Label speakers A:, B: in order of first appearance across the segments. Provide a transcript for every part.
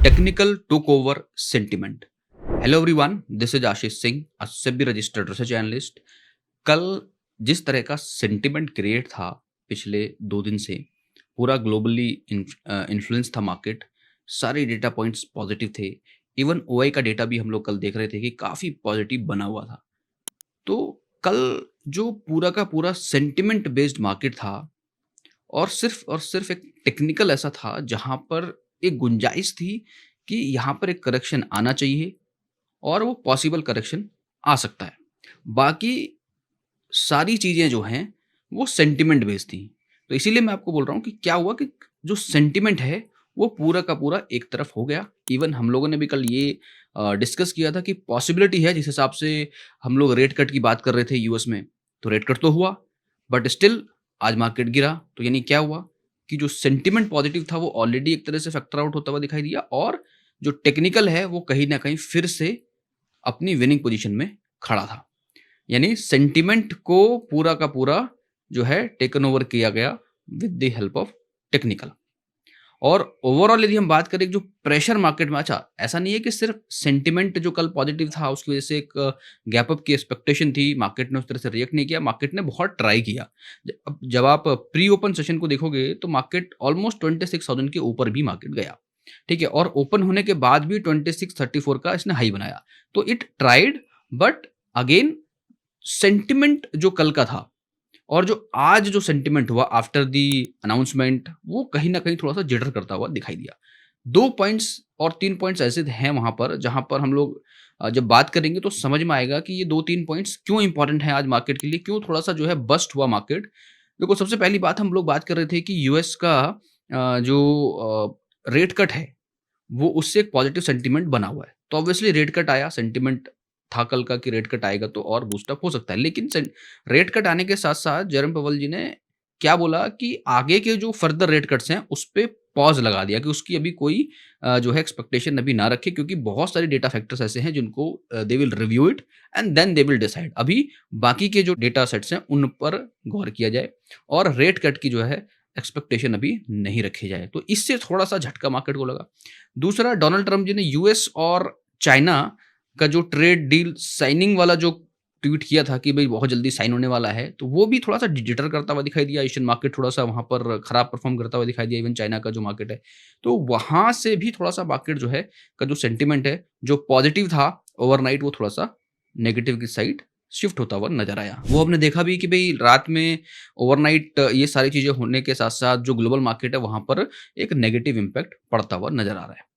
A: Technical took over sentiment. Hello everyone, this is Ashish Singh, a SEBI registered research analyst. कल जिस तरह का sentiment create था पिछले 2 दिन से पूरा ग्लोबली इन्फ्लुएंस था मार्केट। सारे डेटा पॉइंट्स पॉजिटिव थे। इवन ओआई का डेटा भी हम लोग कल देख रहे थे कि काफ़ी पॉजिटिव बना हुआ था। तो कल जो पूरा का पूरा सेंटिमेंट बेस्ड मार्केट था और सिर्फ एक टेक्निकल ऐसा था जहाँ पर एक गुंजाइश थी कि यहाँ पर एक करेक्शन आना चाहिए और वो पॉसिबल करेक्शन आ सकता है। बाकी सारी चीज़ें जो हैं वो सेंटिमेंट बेस्ड थी। तो इसीलिए मैं आपको बोल रहा हूँ कि क्या हुआ कि जो सेंटिमेंट है वो पूरा का पूरा एक तरफ हो गया। इवन हम लोगों ने भी कल ये डिस्कस किया था कि पॉसिबिलिटी है जिस हिसाब से हम लोग रेट कट की बात कर रहे थे यूएस में, तो रेट कट तो हुआ बट स्टिल आज मार्केट गिरा। तो यानी क्या हुआ कि जो सेंटिमेंट पॉजिटिव था वो ऑलरेडी एक तरह से फैक्टर आउट होता हुआ दिखाई दिया और जो टेक्निकल है वो कहीं ना कहीं फिर से अपनी विनिंग पोजीशन में खड़ा था। यानी सेंटिमेंट को पूरा का पूरा जो है टेकन ओवर किया गया with the help of technical. और ओवरऑल यदि हम बात करें जो प्रेशर मार्केट में, अच्छा ऐसा नहीं है कि सिर्फ सेंटिमेंट जो कल पॉजिटिव था उसकी वजह से एक गैप अप की एक्सपेक्टेशन थी, मार्केट ने उस तरह से रिएक्ट नहीं किया। मार्केट ने बहुत ट्राई किया। जब आप प्री ओपन सेशन को देखोगे तो मार्केट ऑलमोस्ट 26,000 के ऊपर भी मार्केट गया, ठीक है, और ओपन होने के बाद भी 2634 का इसने हाई बनाया। तो it tried but again sentiment जो कल का था और जो आज जो सेंटिमेंट हुआ आफ्टर दी अनाउंसमेंट वो कहीं ना कहीं थोड़ा सा जिटर करता हुआ दिखाई दिया। 2 पॉइंट्स और 3 पॉइंट्स ऐसे हैं वहां पर जहां पर हम लोग जब बात करेंगे तो समझ में आएगा कि ये 2-3 पॉइंट्स क्यों इंपॉर्टेंट है आज मार्केट के लिए, क्यों थोड़ा सा जो है बस्ट हुआ मार्केट। देखो, सबसे पहली बात हम लोग बात कर रहे थे कि यूएस का जो रेट कट है वो उससे एक पॉजिटिव सेंटीमेंट बना हुआ है। तो ऑब्वियसली रेट कट आया, सेंटीमेंट था कल का कि रेट कट आएगा तो और बूस्टअप हो सकता है। लेकिन रेट कट आने के साथ-साथ जेरोम पावेल जी ने क्या बोला कि आगे के जो फर्दर रेट कट्स हैं उस पे पॉज़ लगा दिया कि उसकी अभी कोई जो है एक्सपेक्टेशन अभी ना रखें, क्योंकि बहुत सारे डेटा फैक्टर्स ऐसे हैं जिनको they will review it and then they will decide. अभी बाकी के जो डेटा सेट्स हैं उन पर गौर किया जाए और रेट कट की जो है एक्सपेक्टेशन अभी नहीं रखी जाए। तो इससे थोड़ा-सा झटका मार्केट को लगा। दूसरा, डोनाल्ड ट्रम्प जी ने यूएस और चाइना का जो ट्रेड डील साइनिंग वाला जो ट्वीट किया था कि भाई बहुत जल्दी साइन होने वाला है, तो वो भी थोड़ा-सा जिटर करता हुआ दिखाई दिया। एशियन मार्केट थोड़ा-सा वहाँ पर खराब परफ़ॉर्म करता हुआ दिखाई दिया, इवन चाइना का जो मार्केट है। तो वहाँ से भी थोड़ा-सा मार्केट जो है का जो सेंटिमेंट है, जो पॉज़िटिव था ओवरनाइट, वो थोड़ा-सा नेगेटिव की साइड शिफ्ट होता हुआ नज़र आया। वो हमने देखा भी कि भई रात में ओवरनाइट ये सारी चीज़ें होने के साथ-साथ जो ग्लोबल मार्केट है वहाँ पर एक नेगेटिव इम्पैक्ट पड़ता हुआ नज़र आ रहा है।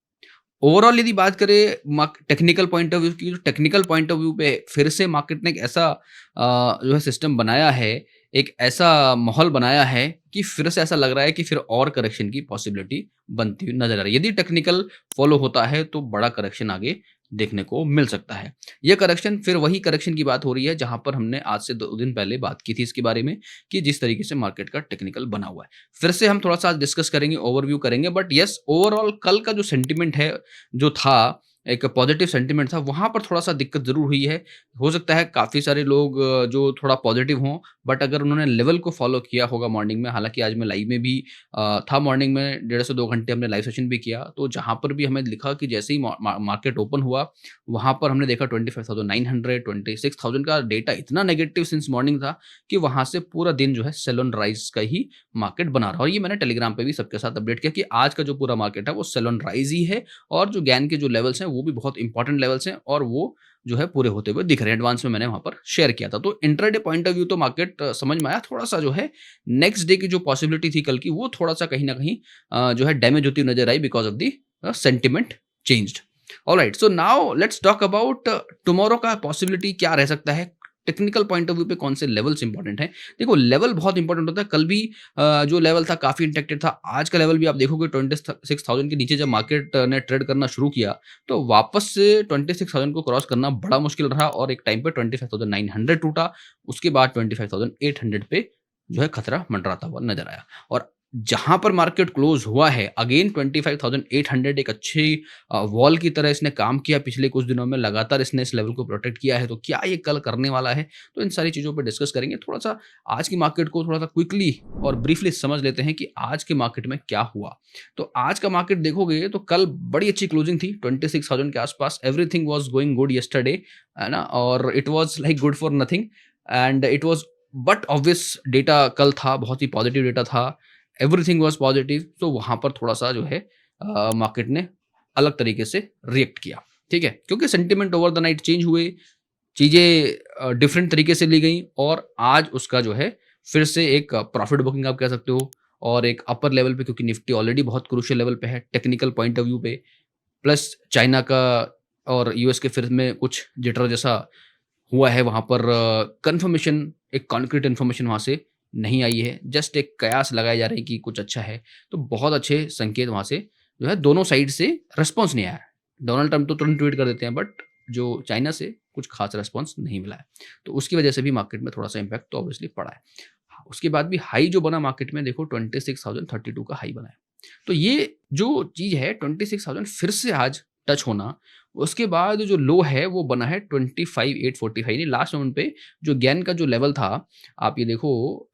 A: ओवरऑल यदि बात करें टेक्निकल पॉइंट ऑफ व्यू की, तो टेक्निकल पॉइंट ऑफ व्यू पे फिर से मार्केट ने एक ऐसा जो है सिस्टम बनाया है, एक ऐसा माहौल बनाया है कि फिर से ऐसा लग रहा है कि फिर और करेक्शन की पॉसिबिलिटी बनती हुई नजर आ रही है। यदि टेक्निकल फॉलो होता है तो बड़ा करेक्शन आगे देखने को मिल सकता है। यह करेक्शन फिर वही करेक्शन की बात हो रही है जहां पर हमने आज से 2 दिन पहले बात की थी इसके बारे में कि जिस तरीके से मार्केट का टेक्निकल बना हुआ है। फिर से हम थोड़ा-सा आज डिस्कस करेंगे, ओवरव्यू करेंगे, बट यस, ओवरऑल कल का जो सेंटिमेंट है, जो था, एक पॉजिटिव सेंटिमेंट था, वहाँ पर थोड़ा-सा दिक्कत ज़रूर हुई है। हो सकता है काफ़ी सारे लोग जो थोड़ा पॉजिटिव हों, बट अगर उन्होंने लेवल को फ़ॉलो किया होगा मॉर्निंग में, हालाँकि आज मैं लाइव में भी था, मॉर्निंग में 1.5 से 2 घंटे हमने लाइव सेशन भी किया, तो जहाँ पर भी हमें लिखा कि जैसे ही मार्केट ओपन हुआ, वहाँ पर हमने देखा 25,900, 26,000 का डेटा इतना नेगेटिव सिंस मॉर्निंग था कि वहाँ से पूरा दिन जो है सेल ऑन राइज़ का ही मार्केट बना रहा। और ये मैंने टेलीग्राम पे भी सबके साथ अपडेट किया कि आज का जो पूरा मार्केट है वो सेल ऑन राइज़ ही है और जो गैन के जो लेवल्स हैं वो भी बहुत इंपॉर्टेंट लेवल्स हैं और वो जो है पूरे होते हुए दिख रहे हैं। एडवांस में मैंने वहाँ पर शेयर किया था। तो इंट्राडे पॉइंट ऑफ व्यू तो मार्केट समझ में आया। थोड़ा-सा जो है नेक्स्ट डे की जो पॉसिबिलिटी थी कल की, वो थोड़ा-सा कहीं न कहीं जो है डैमेज होती हुई नज़र I because of the sentiment changed. Alright, so now let's talk about tomorrow का पॉसिबिलिटी क्या रह सकता है। टेक्निकल पॉइंट ऑफ व्यू पे कौन से लेवल्स इंपॉर्टेंट हैं। देखो, लेवल बहुत इंपॉर्टेंट होता है। कल भी जो लेवल था काफ़ी इंटैक्टेड था। आज का लेवल भी आप देखोगे 26,000 के नीचे जब मार्केट ने ट्रेड करना शुरू किया, तो वापस से 26,000 को क्रॉस करना बड़ा मुश्किल रहा और एक टाइम पे 25,900 टूटा। उसके बाद 25,800 पे जो है खतरा मंडराता हुआ नज़र आया और जहाँ पर मार्केट क्लोज़ हुआ है अगेन 25,800 एक अच्छी वॉल की तरह इसने काम किया पिछले कुछ दिनों में, लगातार इसने इस लेवल को प्रोटेक्ट किया है, तो क्या ये कल करने वाला है? तो इन सारी चीज़ों पे डिस्कस करेंगे। थोड़ा-सा आज की मार्केट को थोड़ा-सा क्विकली और ब्रीफली समझ लेते हैं कि आज के मार्केट में क्या हुआ। तो आज का मार्केट देखोगे तो कल बड़ी अच्छी क्लोजिंग थी 26,000 के आसपास, everything was going good yesterday, है ना? और it was like good for nothing and it was but obvious data कल था, बहुत ही पॉजिटिव डेटा था। एवरीथिंग वाज़ पॉजिटिव, तो वहाँ पर थोड़ा-सा जो है मार्केट ने अलग तरीके से रिएक्ट किया, ठीक है? क्योंकि sentiment over the night change हुए, चीज़ें डिफरेंट तरीके से ली गई और आज उसका जो है फिर से एक प्रॉफिट बुकिंग आप कह सकते हो और एक अपर लेवल पे, क्योंकि निफ्टी ऑलरेडी बहुत क्रूशियल लेवल पे है टेक्निकल पॉइंट ऑफ व्यू पे, प्लस चाइना का और यूएस के फिर में कुछ जिटर जैसा हुआ है वहाँ पर, कन्फर्मेशन एक कॉन्क्रीट इन्फॉर्मेशन वहाँ से नहीं आई है, जस्ट एक कयास लगाए जा रहे हैं कि कुछ अच्छा है। तो बहुत अच्छे संकेत वहाँ से जो है दोनों साइड से रिस्पॉन्स नहीं आया है। डोनाल्ड ट्रंप तो तुरंत ट्वीट कर देते हैं, बट जो चाइना से कुछ खास रिस्पॉन्स नहीं मिला है। तो उसकी वजह से भी मार्केट में थोड़ा-सा इम्पैक्ट तो ऑब्वियसली पड़ा है। हाँ, उसके बाद भी हाई जो बना मार्केट में देखो 26,032 का हाई बना है। तो ये जो चीज़ है 26,000 फिर से आज टच होना, उसके बाद जो लो है वो बना है 25,845, यानी लास्ट मोमेंट पे जो गेन का जो लेवल था, आप ये देखो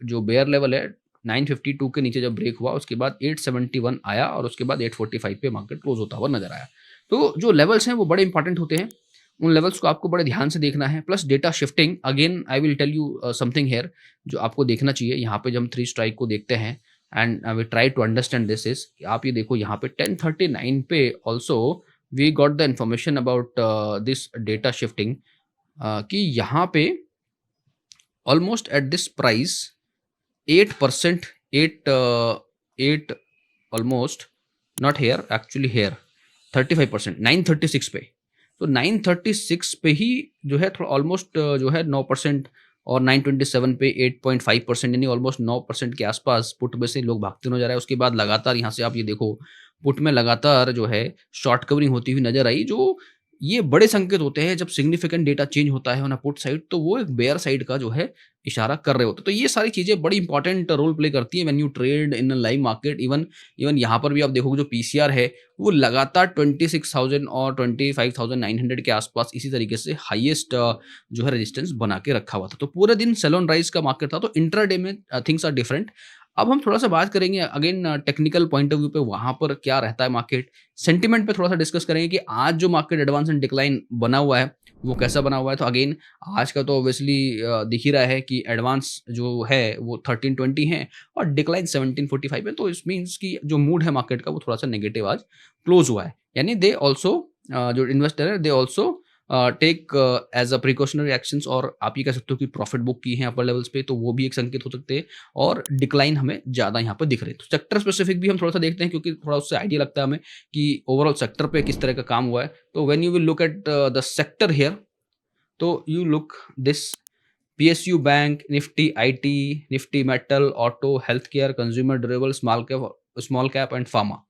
A: जो बेयर लेवल है 952 के नीचे जब ब्रेक हुआ उसके बाद 871 आया और उसके बाद 845 पे मार्केट क्लोज होता हुआ नजर आया। तो जो लेवल्स हैं वो बड़े इंपॉर्टेंट होते हैं, उन लेवल्स को आपको बड़े ध्यान से देखना है। Plus data shifting, again I will tell you something here जो आपको देखना चाहिए। यहाँ पे जब हम 3 स्ट्राइक को देखते हैं and I will try to understand this is, आप ये देखो यहाँ पे 1039 पे also we got the information about this data shifting, कि यहाँ पे almost at this price 8%, 8 almost, not here actually here 35%, 936 पे। तो 936 पे ही जो है थोड़ा ऑलमोस्ट जो है 9%, और 927 पे 8.5%, यानी ऑलमोस्ट 9% के आसपास पुट में से लोग भागते हुए नजर आए। उसके बाद लगातार यहाँ से आप ये देखो पुट में लगातार जो है शॉर्ट कवरिंग होती हुई नजर आई, जो ये बड़े संकेत होते हैं जब सिग्निफिकेंट डेटा चेंज होता है ऑन पुट साइड, तो वो एक बेयर साइड का जो है इशारा कर रहे होते हैं। तो ये सारी चीजें बड़ी इंपॉर्टेंट रोल प्ले करती है when you trade in live market. Even even यहाँ पर भी आप देखोगे जो पीसीआर है वो लगातार 26,000 और 25,900 के आसपास इसी तरीके से हाईएस्ट जो है रेजिस्टेंस बना के रखा हुआ था। तो पूरे दिन सेल ऑन राइज का मार्केट था। तो इंट्राडे में थिंग्स आर डिफरेंट। अब हम थोड़ा सा बात करेंगे again technical point of view पे, वहां पर क्या रहता है मार्केट, सेंटिमेंट पे थोड़ा सा डिस्कस करेंगे कि आज जो मार्केट एडवांस एंड डिक्लाइन बना हुआ है वो कैसा बना हुआ है। तो अगेन आज का तो ऑब्वियसली दिख ही रहा है कि एडवांस जो है वो 1320 है और डिक्लाइन 1745 है। तो इस मीन्स कि जो मूड है मार्केट का वो थोड़ा सा नेगेटिव आज क्लोज हुआ है, यानी दे ऑल्सो जो इन्वेस्टर है they also take as a precautionary actions, और आप ये कह सकते हो कि प्रॉफिट बुक की है अपर लेवल्स पे, तो वो भी एक संकेत हो सकते हैं। और डिक्लाइन हमें ज़्यादा यहाँ पर दिख रही है। तो सेक्टर स्पेसिफिक भी हम थोड़ा सा देखते हैं क्योंकि थोड़ा उससे आइडिया लगता है हमें कि ओवरऑल सेक्टर पे किस तरह का काम हुआ है। तो when you will look at the sector here, तो you look this PSU bank, Nifty IT, Nifty metal, auto, health care, consumer durable, small cap and pharma.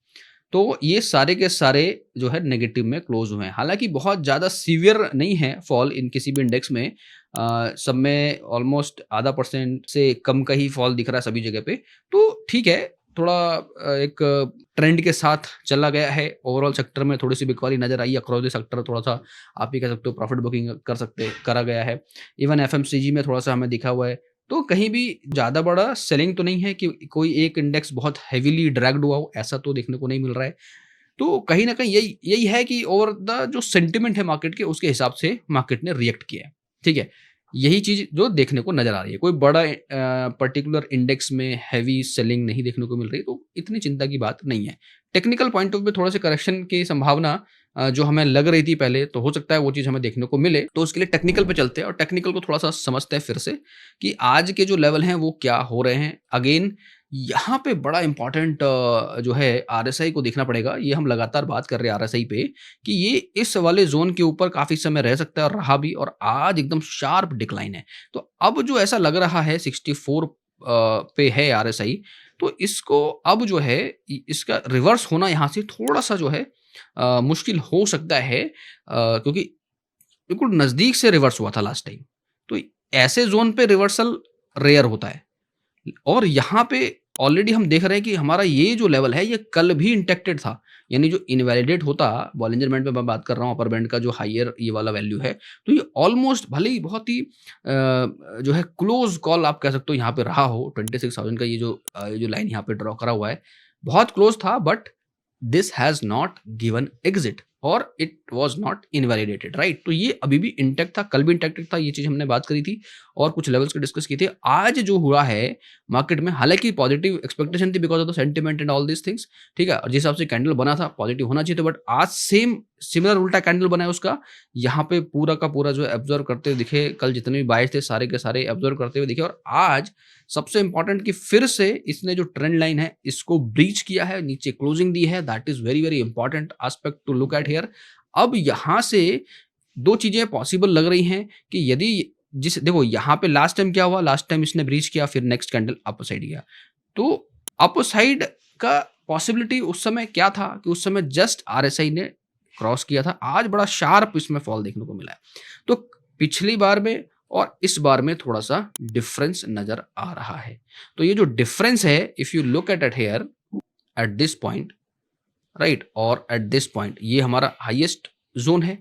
A: तो ये सारे के सारे जो है नेगेटिव में क्लोज हुए हैं। हालांकि बहुत ज़्यादा सीवियर नहीं है फॉल इन किसी भी इंडेक्स में, सब में ऑलमोस्ट आधा % से कम का ही फॉल दिख रहा है सभी जगह पे। तो ठीक है, थोड़ा एक ट्रेंड के साथ चला गया है। ओवरऑल सेक्टर में थोड़ी सी बिकवाली नजर आई, अक्रॉस द सेक्टर थोड़ा सा आप ही कह सकते हो प्रॉफिट बुकिंग करा गया है। इवन एफएमसीजी में थोड़ा सा हमें दिखा हुआ है। तो कहीं भी ज़्यादा बड़ा सेलिंग तो नहीं है कि कोई एक इंडेक्स बहुत हेवीली ड्रैग्ड हुआ हो, ऐसा तो देखने को नहीं मिल रहा है। तो कहीं न कहीं यही यही है कि ओवर द जो सेंटिमेंट है मार्केट के उसके हिसाब से मार्केट ने रिएक्ट किया है, ठीक है? यही चीज़ जो देखने को नज़र आ रही है। कोई बड़ा पर्टिकुलर इंडेक्स में हेवी सेलिंग नहीं देखने को मिल रही, तो इतनी चिंता की बात नहीं है। टेक्निकल पॉइंट ऑफ व्यू थोड़ा-सा करेक्शन की संभावना जो हमें लग रही थी पहले, तो हो सकता है वो चीज़ हमें देखने को मिले। तो उसके लिए टेक्निकल पे चलते हैं और टेक्निकल को थोड़ा-सा समझते हैं फिर से कि आज के जो लेवल हैं वो क्या हो रहे हैं। अगेन यहाँ पे बड़ा इम्पोर्टेंट जो है आरएसआई को देखना पड़ेगा। ये हम लगातार बात कर रहे हैं आरएसआई पे कि ये इस वाले ज़ोन के ऊपर काफ़ी समय रह सकता है और रहा भी, और आज एकदम शार्प डिक्लाइन है। तो अब जो ऐसा लग रहा है 64 पे है आरएसआई, तो इसको अब जो है इसका रिवर्स होना यहाँ से थोड़ा-सा जो है मुश्किल हो सकता है, क्योंकि बिल्कुल नज़दीक से रिवर्स हुआ था लास्ट टाइम। तो ऐसे ज़ोन पे रिवर्सल रेयर होता है और यहाँ पे ऑलरेडी हम देख रहे हैं कि हमारा ये जो लेवल है ये कल भी इंटैक्टेड था, यानी जो इनवैलिडेट होता बॉलिंजर बैंड पे मैं बात कर रहा हूँ, अपर बैंड का जो हायर ये वाला वैल्यू है, तो ये ऑलमोस्ट भले ही बहुत ही जो है क्लोज कॉल आप कह सकते हो यहाँ पे रहा हो 26,000 का ये जो लाइन यहाँ पे ड्रॉ करा हुआ है, बहुत क्लोज था, but this has not given exit और it was not invalidated, right. तो ये अभी भी इंटैक्ट था, कल भी इंटैक्ट था, ये चीज हमने बात करी थी और कुछ लेवल्स को डिस्कस किए थे। आज जो हुआ है मार्केट में, हालांकि पॉजिटिव एक्सपेक्टेशन थी because of the sentiment and all this things, ठीक है, और जिस हिसाब से कैंडल बना था पॉजिटिव होना चाहिए था, बट आज सेम सिमिलर उल्टा कैंडल बना है उसका, यहाँ पे पूरा का पूरा जो है एब्जॉर्व करते हुए दिखे, कल जितने भी बायर्स थे सारे के सारे एब्जॉर्व करते हुए दिखे, और आज सबसे इंपॉर्टेंट कि फिर से इसने जो ट्रेंड लाइन है इसको ब्रीच किया है, नीचे क्लोजिंग दी है, that is very very important aspect to look at here. अब यहां से दो चीजें पॉसिबल लग रही हैं कि यदि देखो यहाँ पे लास्ट टाइम क्या हुआ, लास्ट टाइम इसने ब्रीच किया, फिर नेक्स्ट कैंडल अप साइड गया, तो अप साइड का पॉसिबिलिटी उस समय क्या था कि उस समय जस्ट आरएसआई ने क्रॉस किया था, आज बड़ा शार्प इसमें फॉल देखने को मिला है। तो पिछली बार में और इस बार में थोड़ा सा डिफरेंस नजर आ रहा है। तो ये जो डिफरेंस है, if you look at here at this point, right, और एट दिस पॉइंट, ये हमारा हाईएस्ट जोन है,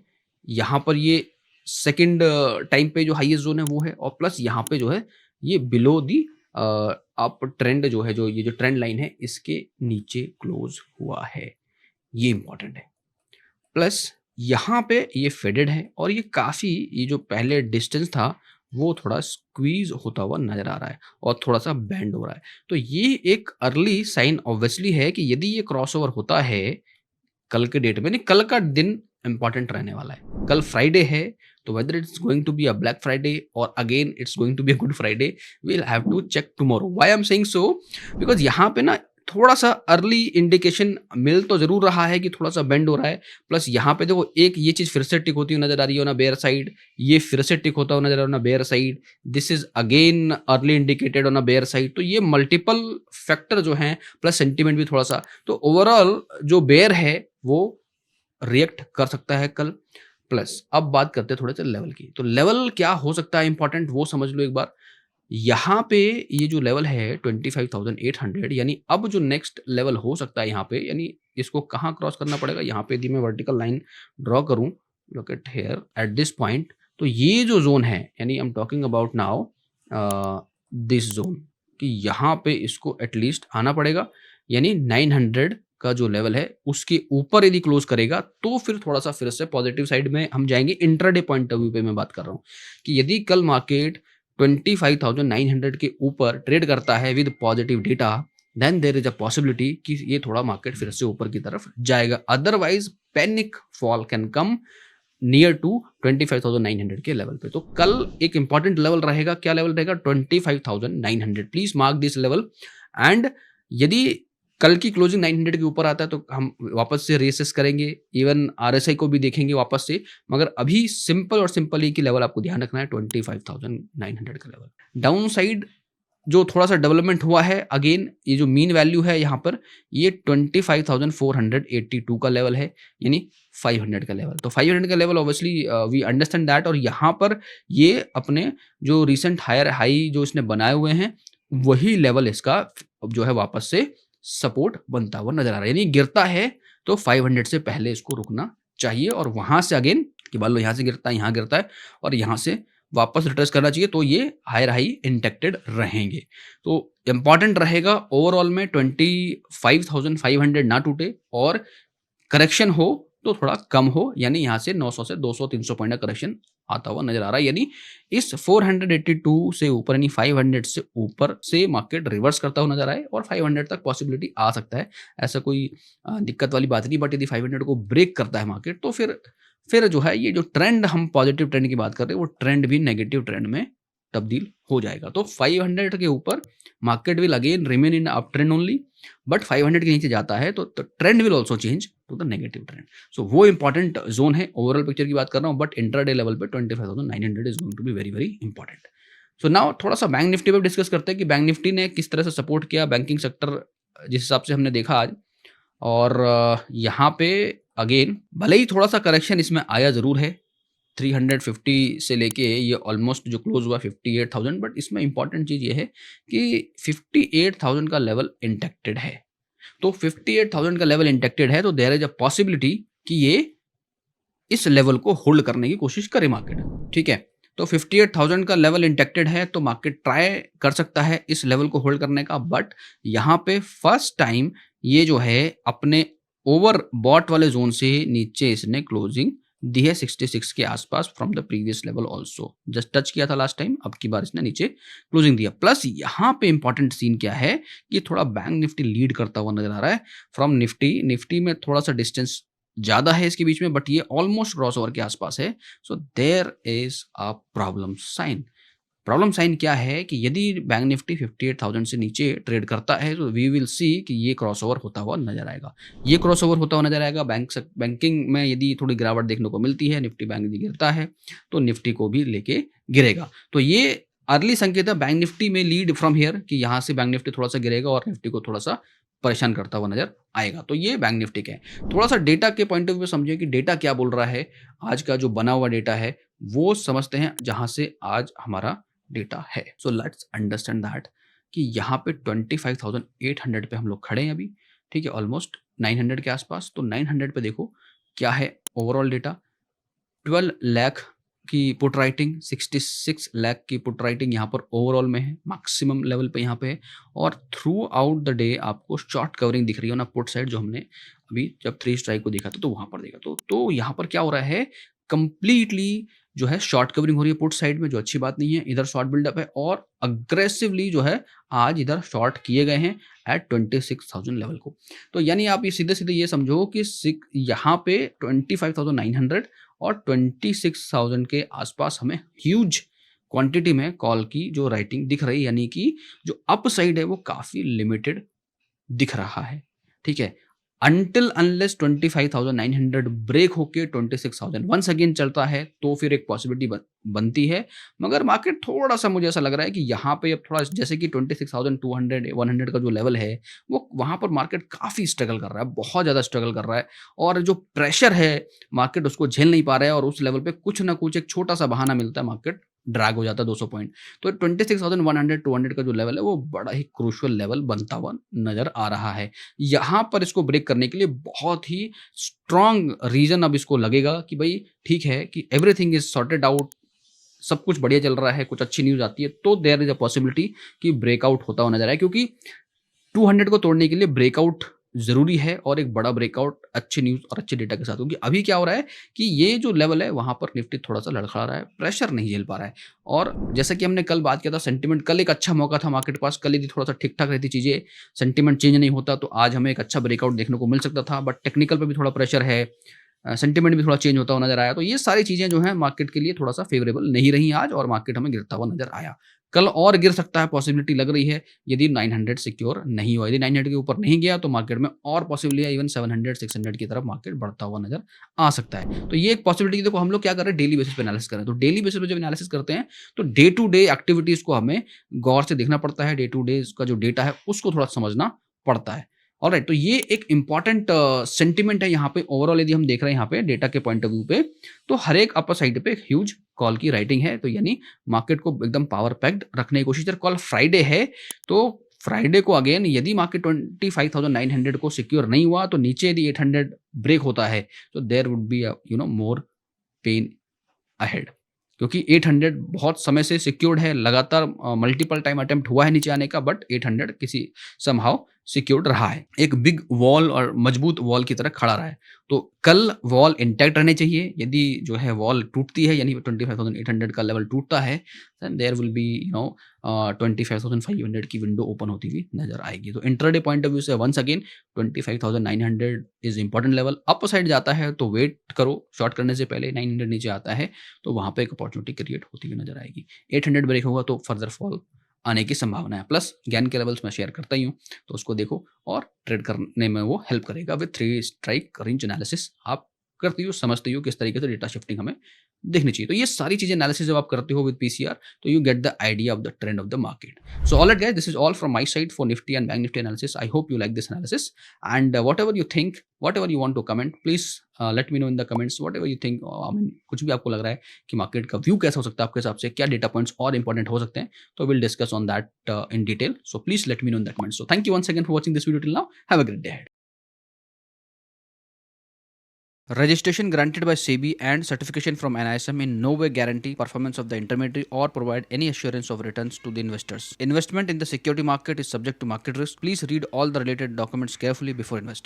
A: यहाँ पर ये सेकंड टाइम पे जो हाईएस्ट जोन है वो है, और प्लस यहाँ पे जो है ये बिलो दी अप ट्रेंड जो है, जो ये जो ट्रेंड लाइन है इसके नीचे क्लोज हुआ है, ये इंपॉर्टेंट है। प्लस यहाँ पे ये फेडेड है और ये काफी, ये जो पहले डिस्टेंस था वो थोड़ा स्क्वीज होता हुआ नजर आ रहा है और थोड़ा सा बैंड हो रहा है। तो ये एक अर्ली साइन ऑब्वियसली है कि यदि ये क्रॉसओवर होता है कल के डेट में, नहीं कल का दिन इंपॉर्टेंट रहने वाला है, कल फ्राइडे है, तो whether it's going to be a black Friday और again it's going to be a good Friday, we will have to check tomorrow. Why I am saying so, because यहाँ पे ना थोड़ा सा अर्ली इंडिकेशन मिल तो जरूर रहा है कि थोड़ा सा बेंड हो रहा है, प्लस यहाँ पे देखो एक ये चीज फिर से टिक होती हुई नजर आ रही है ना बेयर साइड, ये फिर से टिक होता हुआ नजर आ रहा है ना bear side, this is again early indicated on a bear side. तो ये मल्टीपल फैक्टर जो हैं, प्लस सेंटीमेंट भी थोड़ा सा, तो ओवरऑल जो बेयर है वो रिएक्ट कर सकता है कल। प्लस अब बात करते हैं थोड़े से लेवल की, तो लेवल क्या हो सकता है इंपॉर्टेंट वो समझ लो एक बार। यहाँ पे ये जो लेवल है 25,800, यानी अब जो नेक्स्ट लेवल हो सकता है यहाँ पे, यानी इसको कहाँ क्रॉस करना पड़ेगा, यहाँ पे यदि मैं वर्टिकल लाइन ड्रॉ करूँ, look at here at this point, तो ये जो जोन है, यानी I am talking about now this zone, कि यहाँ पे इसको एटलीस्ट आना पड़ेगा, यानी 900 का जो लेवल है उसके ऊपर यदि क्लोज करेगा तो फिर थोड़ा सा फिर से पॉजिटिव साइड में हम जाएंगे। इंट्राडे पॉइंट ऑफ व्यू पे मैं बात कर रहा हूँ कि यदि कल मार्केट 25,900 के ऊपर ट्रेड करता है with positive data, then there is a possibility कि ये थोड़ा मार्केट फिर से ऊपर की तरफ जाएगा, otherwise panic fall can come near to 25,900 के लेवल पे। तो कल एक इंपॉर्टेंट लेवल रहेगा, क्या लेवल रहेगा, 25,900, please mark this level. And यदि कल की क्लोजिंग 900 के ऊपर आता है तो हम वापस से रेसेस करेंगे, इवन आरएसआई को भी देखेंगे वापस से, मगर अभी सिंपल और सिंपल ही की लेवल आपको ध्यान रखना है 25,900 का लेवल। डाउन साइड जो थोड़ा सा डेवलपमेंट हुआ है, अगेन ये जो मीन वैल्यू है यहाँ पर ये 25,482 का लेवल है, यानी 500 का लेवल। तो 500 का level obviously we understand that, और यहाँ पर ये अपने जो रिसेंट हायर हाई जो इसने बनाए हुए हैं वही लेवल इसका जो है वापस से सपोर्ट बनता हुआ नजर आ रहा है, यानी गिरता है तो 500 से पहले इसको रुकना चाहिए, और वहां से अगेन कि मान लो यहाँ से गिरता है, यहाँ गिरता है और यहाँ से वापस रिट्रेस करना चाहिए, तो ये हायर हाई इंटेक्टेड रहेंगे। तो इंपॉर्टेंट रहेगा ओवरऑल में 25,500 ना टूटे, और करेक्शन हो तो थोड़ा कम हो, यानी यहाँ से 900 से 200-300 पॉइंट का करेक्शन आता हुआ नजर आ रहा है, यानी इस 482 से ऊपर यानी 500 से ऊपर से मार्केट रिवर्स करता हुआ नजर आए और 500 तक पॉसिबिलिटी आ सकता है, ऐसा कोई दिक्कत वाली बात नहीं। बट यदि 500 को ब्रेक करता है मार्केट तो फिर जो है ये जो ट्रेंड, हम पॉजिटिव ट्रेंड की बात कर रहे हैं, वो ट्रेंड भी नेगेटिव ट्रेंड में तब्दील हो जाएगा। तो 500 के ऊपर market will again remain in up trend only, but 500 के नीचे जाता है तो trend will also change to the negative trend. So वो इंपॉर्टेंट जोन है, ओवरऑल पिक्चर की बात कर रहा हूँ, बट इंट्राडे लेवल पे 25,900 is going to be very very important. So now थोड़ा सा बैंक निफ्टी पे डिस्कस करते हैं कि बैंक निफ्टी ने किस तरह से सपोर्ट किया बैंकिंग सेक्टर, जिस हिसाब से हमने देखा आज। और यहाँ पे अगेन भले ही थोड़ा सा करेक्शन इसमें आया जरूर है, 350 से लेके ये ऑलमोस्ट जो क्लोज हुआ 58,000, बट इसमें इंपॉर्टेंट चीज़ ये है कि 58,000 का लेवल इंटैक्टेड है। तो 58,000 का लेवल इंटैक्टेड है तो देयर इज अ पॉसिबिलिटी कि ये इस लेवल को होल्ड करने की कोशिश करे मार्केट, ठीक है। तो 58,000 का लेवल इंटैक्टेड है तो मार्केट ट्राई कर सकता है इस लेवल को होल्ड करने का, बट यहाँ पे फर्स्ट टाइम ये जो है अपने ओवर बॉट वाले जोन से नीचे इसने क्लोजिंग दी है 66 के आसपास from the previous level also, just touch किया था लास्ट टाइम, अब की बार इसने नीचे क्लोजिंग दिया। प्लस यहाँ पे इंपॉर्टेंट सीन क्या है कि थोड़ा बैंक निफ्टी लीड करता हुआ नजर आ रहा है फ्रॉम निफ्टी। निफ्टी में थोड़ा सा डिस्टेंस ज़्यादा है इसके बीच में, बट ये ऑलमोस्ट क्रॉसओवर के आसपास है। So there is a problem sign. Problem sign क्या है कि यदि बैंक निफ्टी 58,000 से नीचे ट्रेड करता है तो वी विल सी कि ये क्रॉसओवर होता हुआ नजर आएगा। ये क्रॉसओवर होता हुआ नजर आएगा। बैंकिंग में यदि थोड़ी गिरावट देखने को मिलती है, निफ्टी बैंक यदि गिरता है तो निफ्टी को भी लेके गिरेगा। तो ये अर्ली संकेत है बैंक निफ्टी में लीड फ्रॉम हियर कि यहाँ से बैंक निफ्टी थोड़ा सा गिरेगा और निफ्टी को थोड़ा सा परेशान करता हुआ नजर आएगा। तो ये बैंक निफ्टी का है। थोड़ा सा डेटा के पॉइंट ऑफ व्यू समझिए कि डेटा क्या बोल रहा है। आज का जो बना हुआ डेटा है वो समझते हैं जहां से आज हमारा डेटा है। सो लेट्स अंडरस्टैंड दैट कि यहाँ पे 25,800 पे हम लोग खड़े हैं अभी, ठीक है, ऑलमोस्ट 900 के आसपास। तो 900 पे देखो क्या है ओवरऑल डेटा। 12 लाख की पुट राइटिंग, 66 लाख की पुट राइटिंग यहाँ पर ओवरऑल में है, मैक्सिमम लेवल पे यहाँ पे है। और थ्रू आउट द डे आपको शॉर्ट कवरिंग दिख रही है ना पुट साइड, जो हमने अभी जब 3 स्ट्राइक को देखा था तो वहां पर देखा। तो यहाँ पर क्या हो रहा है, कंप्लीटली जो है शॉर्ट कवरिंग हो रही है पुट साइड में, जो अच्छी बात नहीं है। इधर शॉर्ट बिल्डअप है और अग्रेसिवली जो है आज इधर शॉर्ट किए गए हैं एट 26,000 लेवल को। तो यानी आप ये सीधे सीधे ये समझो कि यहाँ पे 25,900 और 26,000 के आसपास हमें ह्यूज क्वांटिटी में कॉल की जो राइटिंग दिख रही है, यानी कि जो अप साइड है वो काफी लिमिटेड दिख रहा है, ठीक है। अनटिल अनलेस 25,900 ब्रेक होके 26,000 वंस अगेन चलता है तो फिर एक पॉसिबिलिटी बनती है। मगर मार्केट थोड़ा सा मुझे ऐसा लग रहा है कि यहाँ पे अब थोड़ा जैसे कि 26,200 100 का जो लेवल है वो वहाँ पर मार्केट काफ़ी स्ट्रगल कर रहा है, बहुत ज़्यादा स्ट्रगल कर रहा है। और जो प्रेशर है मार्केट उसको झेल नहीं पा रहा है और उस लेवल पे कुछ ना कुछ एक छोटा सा बहाना मिलता है, मार्केट ड्रैग हो जाता है 200 पॉइंट। तो 26,100 200 का जो लेवल है वो बड़ा ही क्रूशियल लेवल बनता हुआ नजर आ रहा है। यहाँ पर इसको ब्रेक करने के लिए बहुत ही स्ट्रांग रीजन अब इसको लगेगा कि भाई ठीक है कि एवरीथिंग इज सॉर्टेड आउट, सब कुछ बढ़िया चल रहा है, कुछ अच्छी न्यूज आती है तो देयर इज अ पॉसिबिलिटी कि ब्रेकआउट होता हुआ नजर आए, क्योंकि 200 को तोड़ने के लिए ब्रेकआउट जरूरी है और एक बड़ा ब्रेकआउट अच्छी न्यूज और अच्छे डेटा के साथ होगी। अभी क्या हो रहा है कि ये जो लेवल है वहां पर निफ्टी थोड़ा सा लड़खड़ा रहा है, प्रेशर नहीं झेल पा रहा है। और जैसा कि हमने कल बात किया था, सेंटिमेंट कल एक अच्छा मौका था मार्केट के पास, कल यदि थोड़ा सा ठीक ठाक रहती चीजें, सेंटिमेंट चेंज नहीं होता तो आज हमें एक अच्छा ब्रेकआउट देखने को मिल सकता था। बट टेक्निकल पे भी थोड़ा प्रेशर है, सेंटिमेंट भी थोड़ा चेंज होता हुआ नजर आया। तो ये सारी चीजें जो है मार्केट के लिए थोड़ा सा फेवरेबल नहीं रही आज और मार्केट हमें गिरता हुआ नजर आया। कल और गिर सकता है, पॉसिबिलिटी लग रही है यदि 900 सिक्योर नहीं हुआ। यदि 900 के ऊपर नहीं गया तो मार्केट में और पॉसिबिलिटी है इवन 700 600 की तरफ मार्केट बढ़ता हुआ नजर आ सकता है। तो ये एक पॉसिबिलिटी। देखो हम लोग क्या कर रहे हैं, डेली बेसिस पे एनालिसिस कर रहे हैं। तो डेली बेसिस पे जब एनालिसिस करते हैं तो डे टू डे एक्टिविटीज को हमें गौर से देखना पड़ता है, डे टू डे का जो डेटा है उसको थोड़ा समझना पड़ता है। ऑलराइट, तो ये एक इंपॉर्टेंट सेंटिमेंट है यहाँ पे। ओवरऑल यदि हम देख रहे हैं यहाँ पे डेटा के पॉइंट ऑफ व्यू पे तो हर एक अपर साइड पे एक ह्यूज कॉल की राइटिंग है। तो यानी मार्केट को एकदम पावर पैक्ड रखने की कोशिश है। कॉल फ्राइडे है तो फ्राइडे को अगेन यदि मार्केट 25,900 को सिक्योर नहीं हुआ तो नीचे यदि 800 ब्रेक होता है तो there would be more pain ahead, क्योंकि 800 बहुत समय से सिक्योर्ड है, लगातार मल्टीपल टाइम अटेम्प्ट हुआ है नीचे आने का, बट 800 किसी समहाउ सिक्योर्ड रहा है, एक बिग वॉल और मजबूत वॉल की तरह खड़ा रहा है। तो कल वॉल इंटैक्ट रहने चाहिए। यदि जो है वॉल टूटती है यानी 25,800 का लेवल टूटता है देन देयर विल बी 25,500 की विंडो ओपन होती हुई नजर आएगी। तो इंट्राडे पॉइंट ऑफ व्यू से once again 25,900 is important level. Up side जाता है तो वेट करो, शॉर्ट करने से पहले 900 नीचे आता है तो वहां पे एक अपॉर्चुनिटी क्रिएट होती हुई नजर आएगी। 800 ब्रेक होगा तो फर्दर फॉल आने की संभावना है। प्लस ज्ञान के लेवल्स मैं शेयर करता ही हूँ तो उसको देखो और ट्रेड करने में वो हेल्प करेगा। विद 3 स्ट्राइक रेंज एनालिसिस आप करती हो, समझती हो किस तरीके से डेटा शिफ्टिंग हमें देखनी चाहिए। तो ये सारी चीज़ें एनालिसिस जब आप करते हो विद पीसीआर, तो you get the idea of the trend of the market. So alright guys, this is all from my side for Nifty and Bank Nifty analysis. I hope you like this analysis and whatever you think, whatever you want to comment, please let me know in the comments whatever you think. I mean कुछ भी आपको लग रहा है कि market का view कैसा हो सकता है आपके हिसाब से, क्या डेटा पॉइंट्स और इंपॉर्टेंट हो सकते हैं, तो will discuss on that in detail. So please let me know in the comments. So thank you once again for watching this video till now. Have a great day ahead. Registration granted by SEBI and certification from NISM in no way guarantee performance of the intermediary or provide any assurance of returns to the investors. Investment in the security market is subject to market risk. Please read all the related documents carefully before investing.